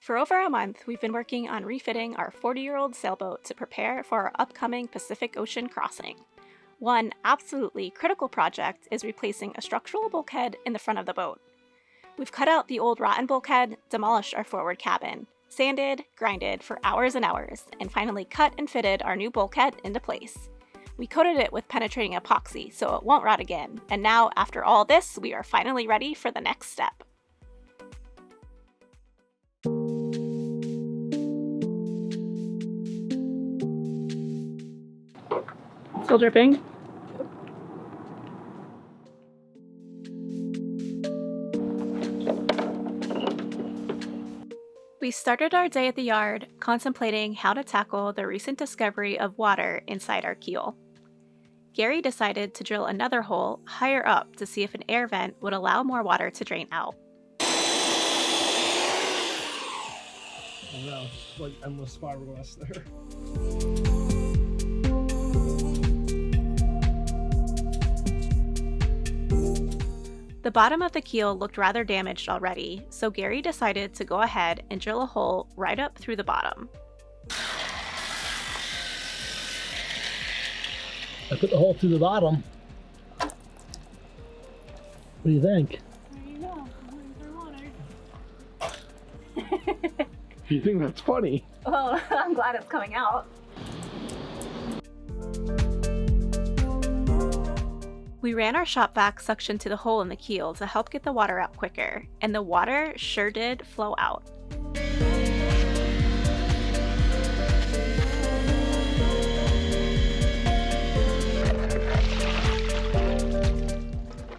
For over a month, we've been working on refitting our 40-year-old sailboat to prepare for our upcoming Pacific Ocean crossing. One absolutely critical project is replacing a structural bulkhead in the front of the boat. We've cut out the old rotten bulkhead, demolished our forward cabin, sanded, grinded for hours and hours, and finally cut and fitted our new bulkhead into place. We coated it with penetrating epoxy so it won't rot again, and now after all this, we are finally ready for the next step. Still dripping? We started our day at the yard contemplating how to tackle the recent discovery of water inside our keel. Gary decided to drill another hole higher up to see if an air vent would allow more water to drain out. I know, it's like endless fiberglass there. The bottom of the keel looked rather damaged already, so Gary decided to go ahead and drill a hole right up through the bottom. I put the hole through the bottom. What do you think? There you go. I'm looking for water. You think that's funny? Oh, I'm glad it's coming out. We ran our shop vac suction to the hole in the keel to help get the water out quicker, and the water sure did flow out.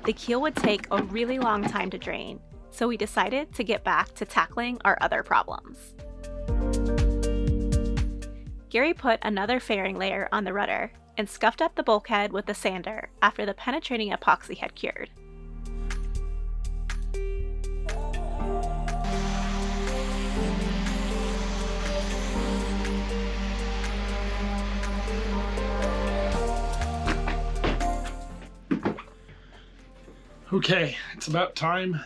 The keel would take a really long time to drain, so we decided to get back to tackling our other problems. Gary put another fairing layer on the rudder and scuffed up the bulkhead with the sander after the penetrating epoxy had cured. Okay, it's about time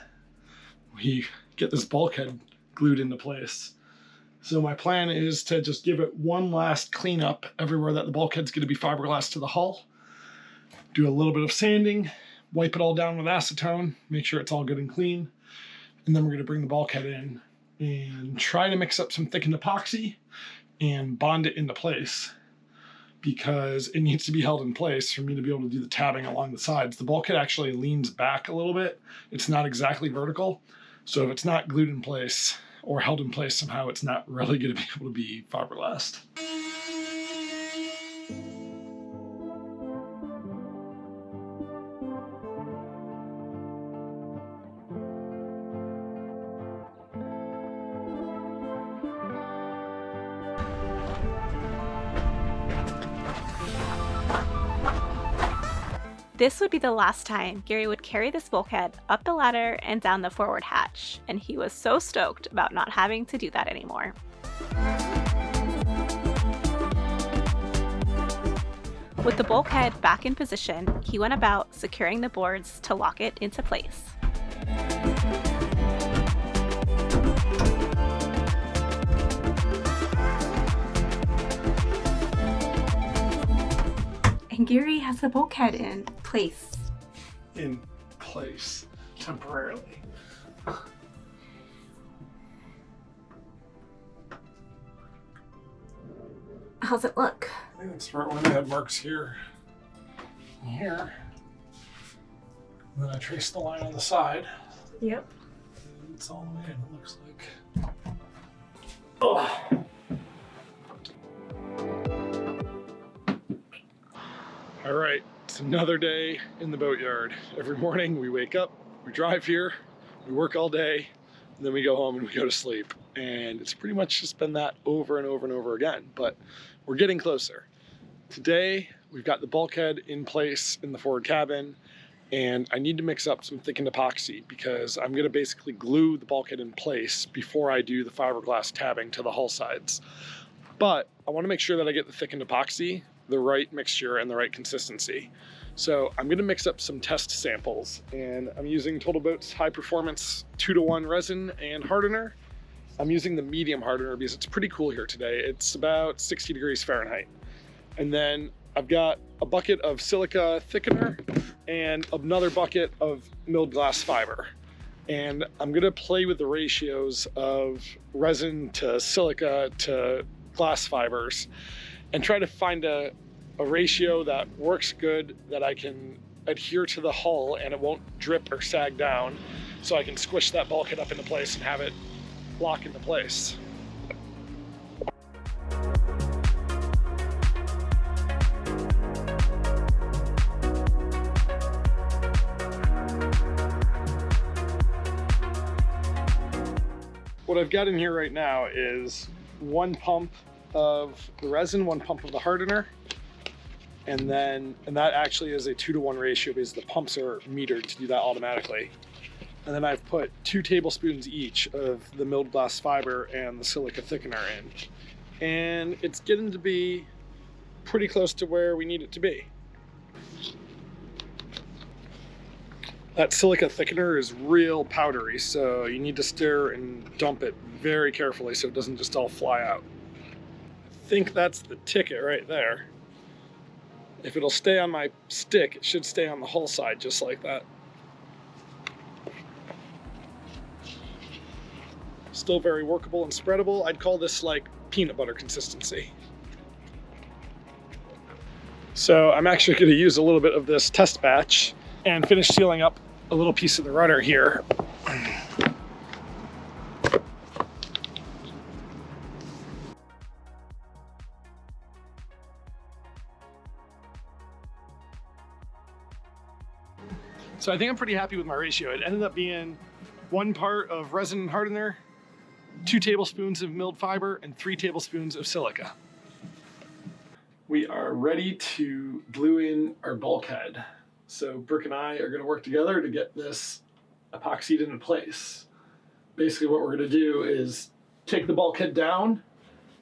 we get this bulkhead glued into place. So my plan is to just give it one last cleanup everywhere that the bulkhead's going to be fiberglass to the hull. Do a little bit of sanding, wipe it all down with acetone, make sure it's all good and clean. And then we're going to bring the bulkhead in and try to mix up some thickened epoxy and bond it into place, because it needs to be held in place for me to be able to do the tabbing along the sides. The bulkhead actually leans back a little bit. It's not exactly vertical. So if it's not glued in place or held in place somehow, it's not really going to be able to be fiberglassed. This would be the last time Gary would carry this bulkhead up the ladder and down the forward hatch, and he was so stoked about not having to do that anymore. With the bulkhead back in position, he went about securing the boards to lock it into place. And Gary has the bulkhead in place. In place, temporarily. How's it look? I think it's right when I had marks here and here. And then I traced the line on the side. Yep. And it's all the way in, it looks like. Ugh. All right, it's another day in the boatyard. Every morning we wake up, we drive here, we work all day, and then we go home and we go to sleep. And it's pretty much just been that over and over and over again, but we're getting closer. Today, we've got the bulkhead in place in the forward cabin, and I need to mix up some thickened epoxy because I'm gonna basically glue the bulkhead in place before I do the fiberglass tabbing to the hull sides. But I wanna make sure that I get the thickened epoxy, the right mixture and the right consistency. So I'm gonna mix up some test samples, and I'm using TotalBoat's high performance 2-to-1 resin and hardener. I'm using the medium hardener because it's pretty cool here today. It's about 60 degrees Fahrenheit. And then I've got a bucket of silica thickener and another bucket of milled glass fiber. And I'm gonna play with the ratios of resin to silica to glass fibers and try to find a ratio that works good, that I can adhere to the hull and it won't drip or sag down, so I can squish that bulkhead up into place and have it lock into place. What I've got in here right now is one pump of the resin, one pump of the hardener, and that actually is a 2-to-1 ratio because the pumps are metered to do that automatically. And then I've put 2 tablespoons each of the milled glass fiber and the silica thickener in. And it's getting to be pretty close to where we need it to be. That silica thickener is real powdery, so you need to stir and dump it very carefully so it doesn't just all fly out. I think that's the ticket right there. If it'll stay on my stick, it should stay on the hull side just like that. Still very workable and spreadable. I'd call this like peanut butter consistency. So I'm actually going to use a little bit of this test batch and finish sealing up a little piece of the rudder here. So I think I'm pretty happy with my ratio. It ended up being 1 part of resin and hardener, 2 tablespoons of milled fiber, and 3 tablespoons of silica. We are ready to glue in our bulkhead. So Brooke and I are going to work together to get this epoxied into place. Basically what we're going to do is take the bulkhead down,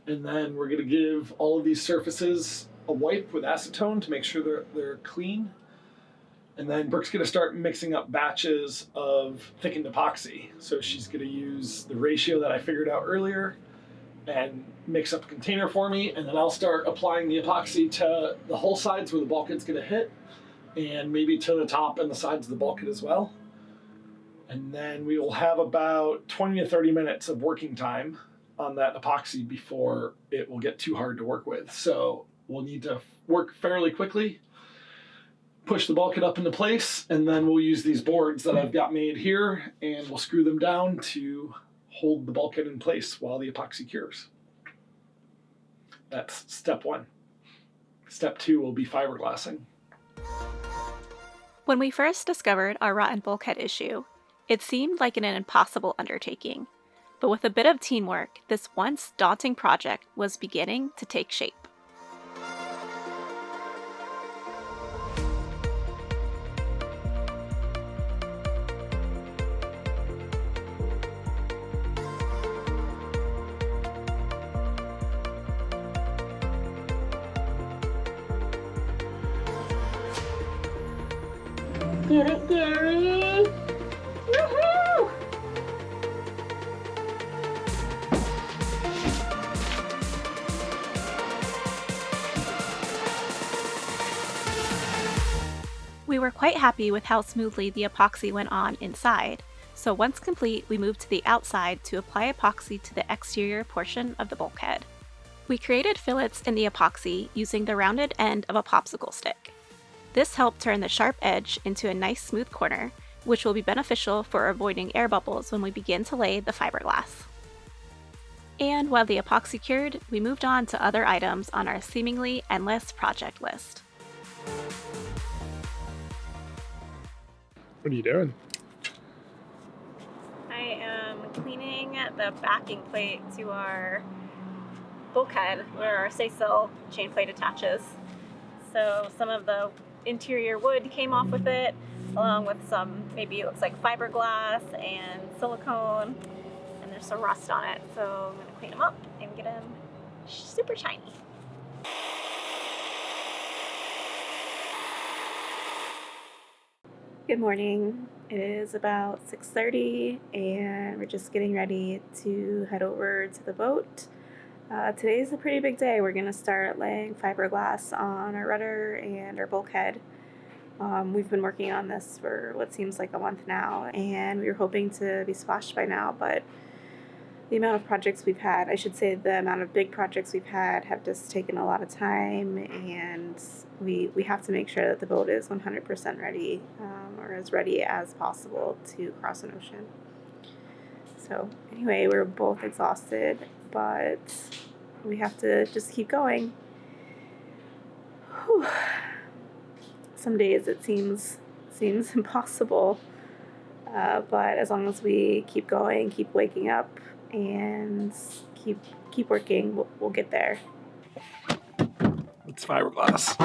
and then we're going to give all of these surfaces a wipe with acetone to make sure they're clean. And then Brooke's going to start mixing up batches of thickened epoxy. So she's going to use the ratio that I figured out earlier and mix up a container for me. And then I'll start applying the epoxy to the hull sides where the bulkhead's going to hit, and maybe to the top and the sides of the bulkhead as well. And then we will have about 20 to 30 minutes of working time on that epoxy before it will get too hard to work with. So we'll need to work fairly quickly, push the bulkhead up into place, and then we'll use these boards that I've got made here and we'll screw them down to hold the bulkhead in place while the epoxy cures. That's step 1. Step 2 will be fiberglassing. When we first discovered our rotten bulkhead issue, it seemed like an impossible undertaking. But with a bit of teamwork, this once daunting project was beginning to take shape. Get it, Gary! Woohoo! We were quite happy with how smoothly the epoxy went on inside, so once complete, we moved to the outside to apply epoxy to the exterior portion of the bulkhead. We created fillets in the epoxy using the rounded end of a popsicle stick. This helped turn the sharp edge into a nice smooth corner, which will be beneficial for avoiding air bubbles when we begin to lay the fiberglass. And while the epoxy cured, we moved on to other items on our seemingly endless project list. What are you doing? I am cleaning the backing plate to our bulkhead where our stay-still chain plate attaches. So some of the interior wood came off with it, along with some, maybe it looks like fiberglass and silicone, and there's some rust on it. So I'm going to clean them up and get them super shiny. Good morning. It is about 6:30 and we're just getting ready to head over to the boat. Today's a pretty big day. We're going to start laying fiberglass on our rudder and our bulkhead. We've been working on this for what seems like a month now, and we were hoping to be splashed by now, but the amount of projects we've had, I should say the amount of big projects we've had, have just taken a lot of time, and we have to make sure that the boat is 100% ready, or as ready as possible to cross an ocean. So anyway, we're both exhausted, but we have to just keep going. Whew. Some days it seems impossible, but as long as we keep going, keep waking up, and keep working, we'll get there. It's fiberglass.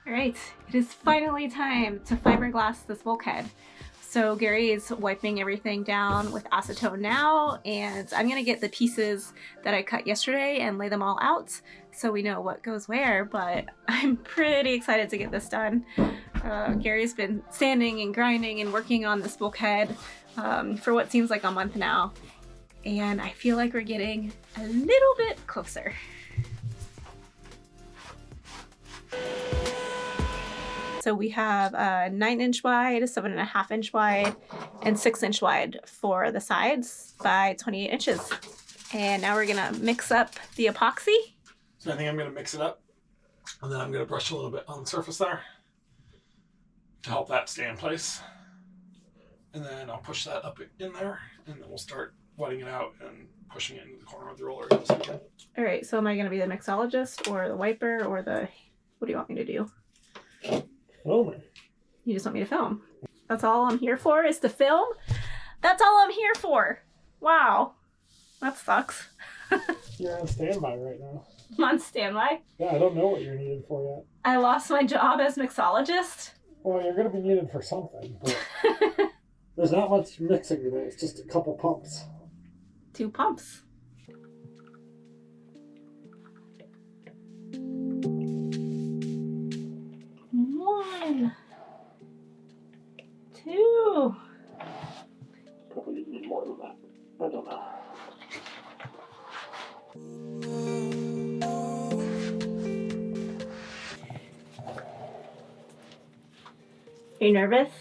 All right, it is finally time to fiberglass this bulkhead. So Gary is wiping everything down with acetone now, and I'm gonna get the pieces that I cut yesterday and lay them all out so we know what goes where, but I'm pretty excited to get this done. Gary's been sanding and grinding and working on this bulkhead for what seems like a month now, and I feel like we're getting a little bit closer. So we have a 9-inch wide, 7.5-inch wide, and 6-inch wide for the sides by 28 inches. And now we're gonna mix up the epoxy. So I think I'm going to mix it up, and then I'm going to brush a little bit on the surface there to help that stay in place. And then I'll push that up in there, and then we'll start wetting it out and pushing it into the corner of the roller. All right, so am I gonna be the mixologist or the wiper or what do you want me to do? Filming. You just want me to film? That's all I'm here for, is to film? That's all I'm here for. Wow, that sucks. You're on standby right now. I'm on standby. Yeah, I don't know what you're needed for yet. I lost my job as mixologist. Well, you're going to be needed for something, but there's not much mixing today. It's just a couple pumps. 2 pumps. One, 2. Probably need more than that. I don't know. Are you nervous?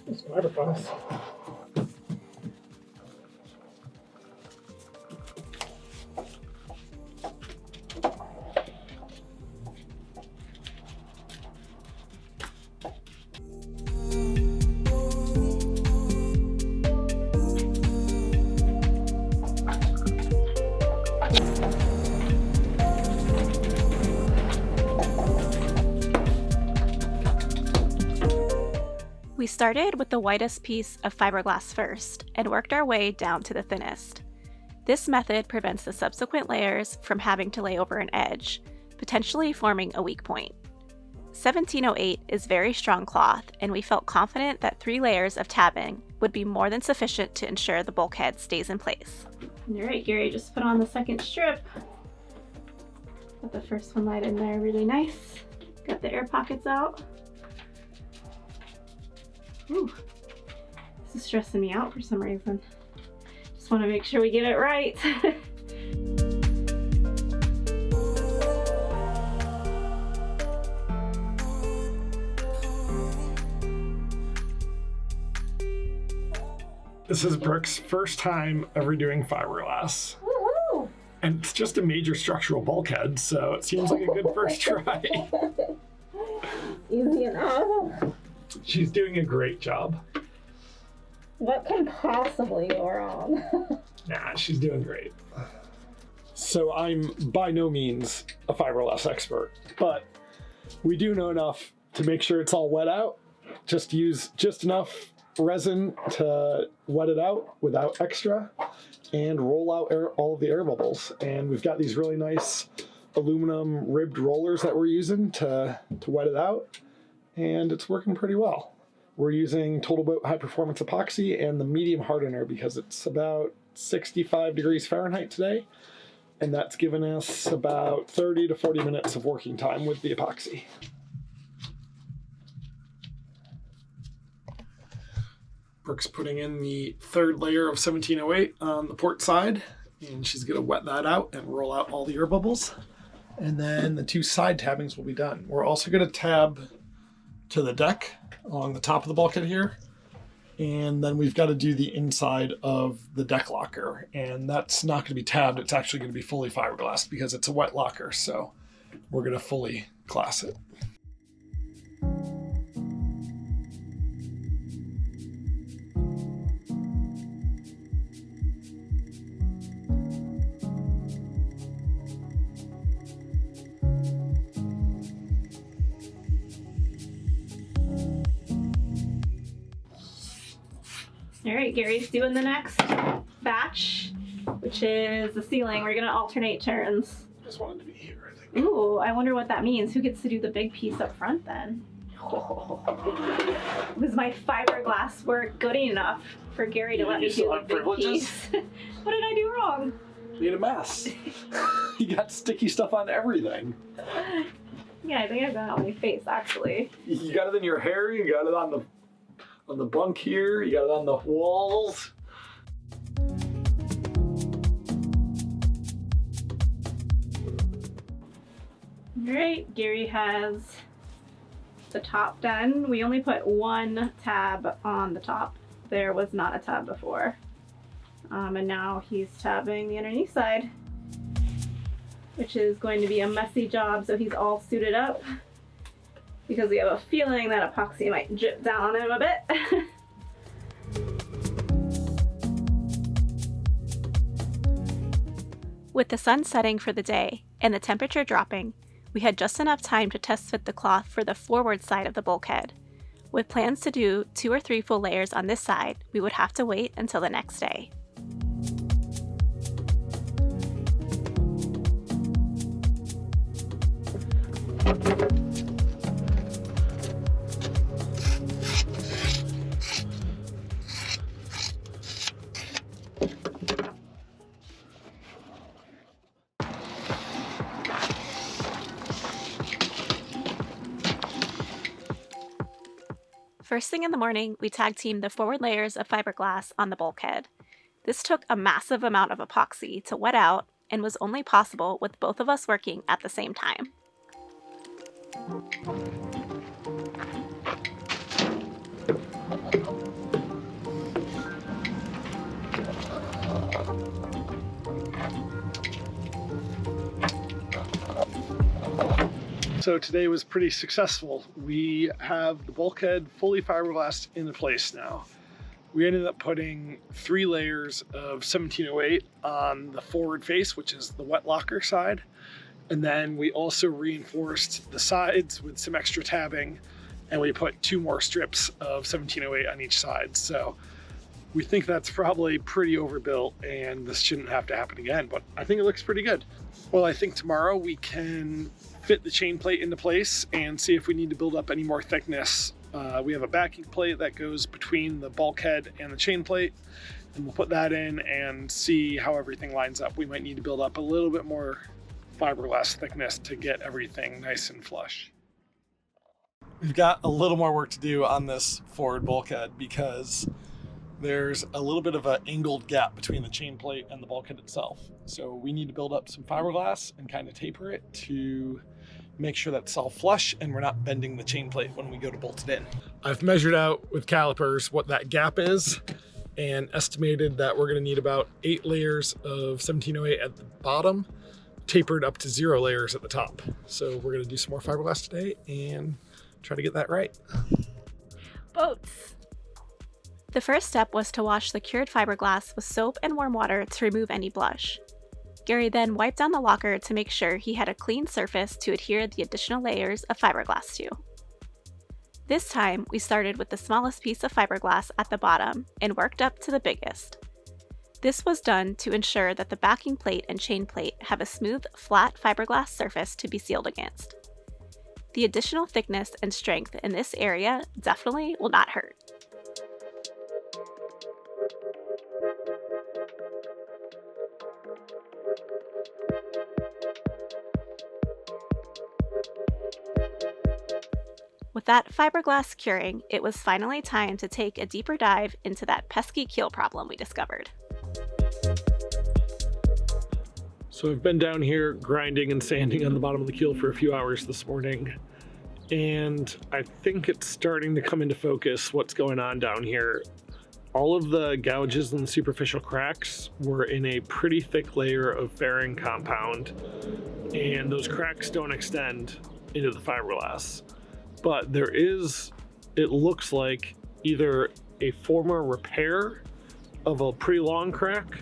It's fiberglass. We started with the widest piece of fiberglass first and worked our way down to the thinnest. This method prevents the subsequent layers from having to lay over an edge, potentially forming a weak point. 1708 is very strong cloth, and we felt confident that 3 layers of tabbing would be more than sufficient to ensure the bulkhead stays in place. All right, Gary, just put on the second strip. Got the first one laid in there really nice. Got the air pockets out. Ooh, this is stressing me out for some reason. Just want to make sure we get it right. This is Brooke's first time ever doing fiberglass. Woohoo! And it's just a major structural bulkhead, so it seems like a good first try. Easy enough. She's doing a great job. What can possibly go wrong? Nah, she's doing great. So I'm by no means a fiberglass expert, but we do know enough to make sure it's all wet out. Just use just enough resin to wet it out without extra, and roll out all of the air bubbles. And we've got these really nice aluminum ribbed rollers that we're using to wet it out. and it's working pretty well. We're using TotalBoat high performance epoxy and the medium hardener because it's about 65 degrees Fahrenheit today, and that's given us about 30 to 40 minutes of working time with the epoxy. Brooke's putting in the third layer of 1708 on the port side, and she's going to wet that out and roll out all the air bubbles. And then the two side tabbings will be done. We're also going to tab to the deck along the top of the bulkhead here. And then we've got to do the inside of the deck locker. And that's not going to be tabbed. It's actually going to be fully fiberglass because it's a wet locker. So we're going to fully glass it. All right, Gary's doing the next batch, which is the ceiling. We're gonna alternate turns. Just wanted to be here, I think. Ooh, I wonder what that means. Who gets to do the big piece up front then? Was my fiberglass work good enough for Gary to let me do the big piece? What did I do wrong? Made a mess. You got sticky stuff on everything. Yeah, I think I've got it on my face actually. You got it in your hair, you got it on the bunk here, you got it on the walls. All right, Gary has the top done. We only put one tab on the top. There was not a tab before. And now he's tabbing the underneath side, which is going to be a messy job, so he's all suited up because we have a feeling that epoxy might drip down on him a bit. With the sun setting for the day and the temperature dropping, we had just enough time to test fit the cloth for the forward side of the bulkhead. With plans to do 2 or 3 full layers on this side, we would have to wait until the next day. First thing in the morning, we tag teamed the forward layers of fiberglass on the bulkhead. This took a massive amount of epoxy to wet out and was only possible with both of us working at the same time. So today was pretty successful. We have the bulkhead fully fiberglassed into place now. We ended up putting 3 layers of 1708 on the forward face, which is the wet locker side. And then we also reinforced the sides with some extra tabbing, and we put 2 more strips of 1708 on each side. So we think that's probably pretty overbuilt and this shouldn't have to happen again, but I think it looks pretty good. Well, I think tomorrow we can fit the chain plate into place and see if we need to build up any more thickness. We have a backing plate that goes between the bulkhead and the chain plate, and we'll put that in and see how everything lines up. We might need to build up a little bit more fiberglass thickness to get everything nice and flush. We've got a little more work to do on this forward bulkhead because there's a little bit of an angled gap between the chain plate and the bulkhead itself. So we need to build up some fiberglass and kind of taper it to make sure that's all flush and we're not bending the chain plate when we go to bolt it in. I've measured out with calipers what that gap is and estimated that we're going to need about 8 layers of 1708 at the bottom, tapered up to 0 layers at the top. So we're going to do some more fiberglass today and try to get that right. Boats. The first step was to wash the cured fiberglass with soap and warm water to remove any blush. Gary then wiped down the locker to make sure he had a clean surface to adhere the additional layers of fiberglass to. This time, we started with the smallest piece of fiberglass at the bottom and worked up to the biggest. This was done to ensure that the backing plate and chain plate have a smooth, flat fiberglass surface to be sealed against. The additional thickness and strength in this area definitely will not hurt. With that fiberglass curing, it was finally time to take a deeper dive into that pesky keel problem we discovered. So I've been down here grinding and sanding on the bottom of the keel for a few hours this morning, and I think it's starting to come into focus what's going on down here. All of the gouges and superficial cracks were in a pretty thick layer of fairing compound, and those cracks don't extend into the fiberglass. But there is, it looks like, either a former repair of a pretty long crack,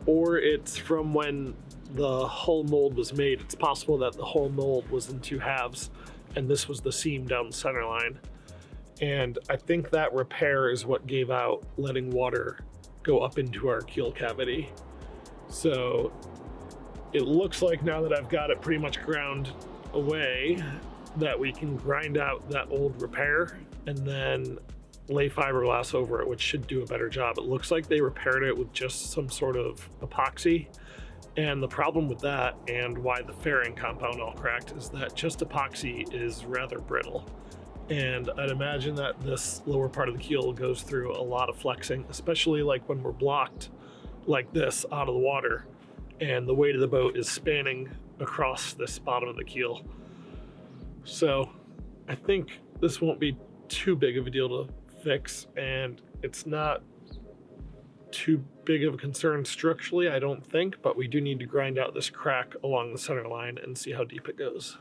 or it's from when the hull mold was made. It's possible that the hull mold was in two halves, and this was the seam down the center line. And I think that repair is what gave out, letting water go up into our keel cavity. So it looks like now that I've got it pretty much ground away, that we can grind out that old repair and then lay fiberglass over it, which should do a better job. It looks like they repaired it with just some sort of epoxy. And the problem with that, and why the fairing compound all cracked, is that just epoxy is rather brittle. And I'd imagine that this lower part of the keel goes through a lot of flexing, especially like when we're blocked like this out of the water and the weight of the boat is spanning across this bottom of the keel. So I think this won't be too big of a deal to fix, and it's not too big of a concern structurally, I don't think, but we do need to grind out this crack along the center line and see how deep it goes.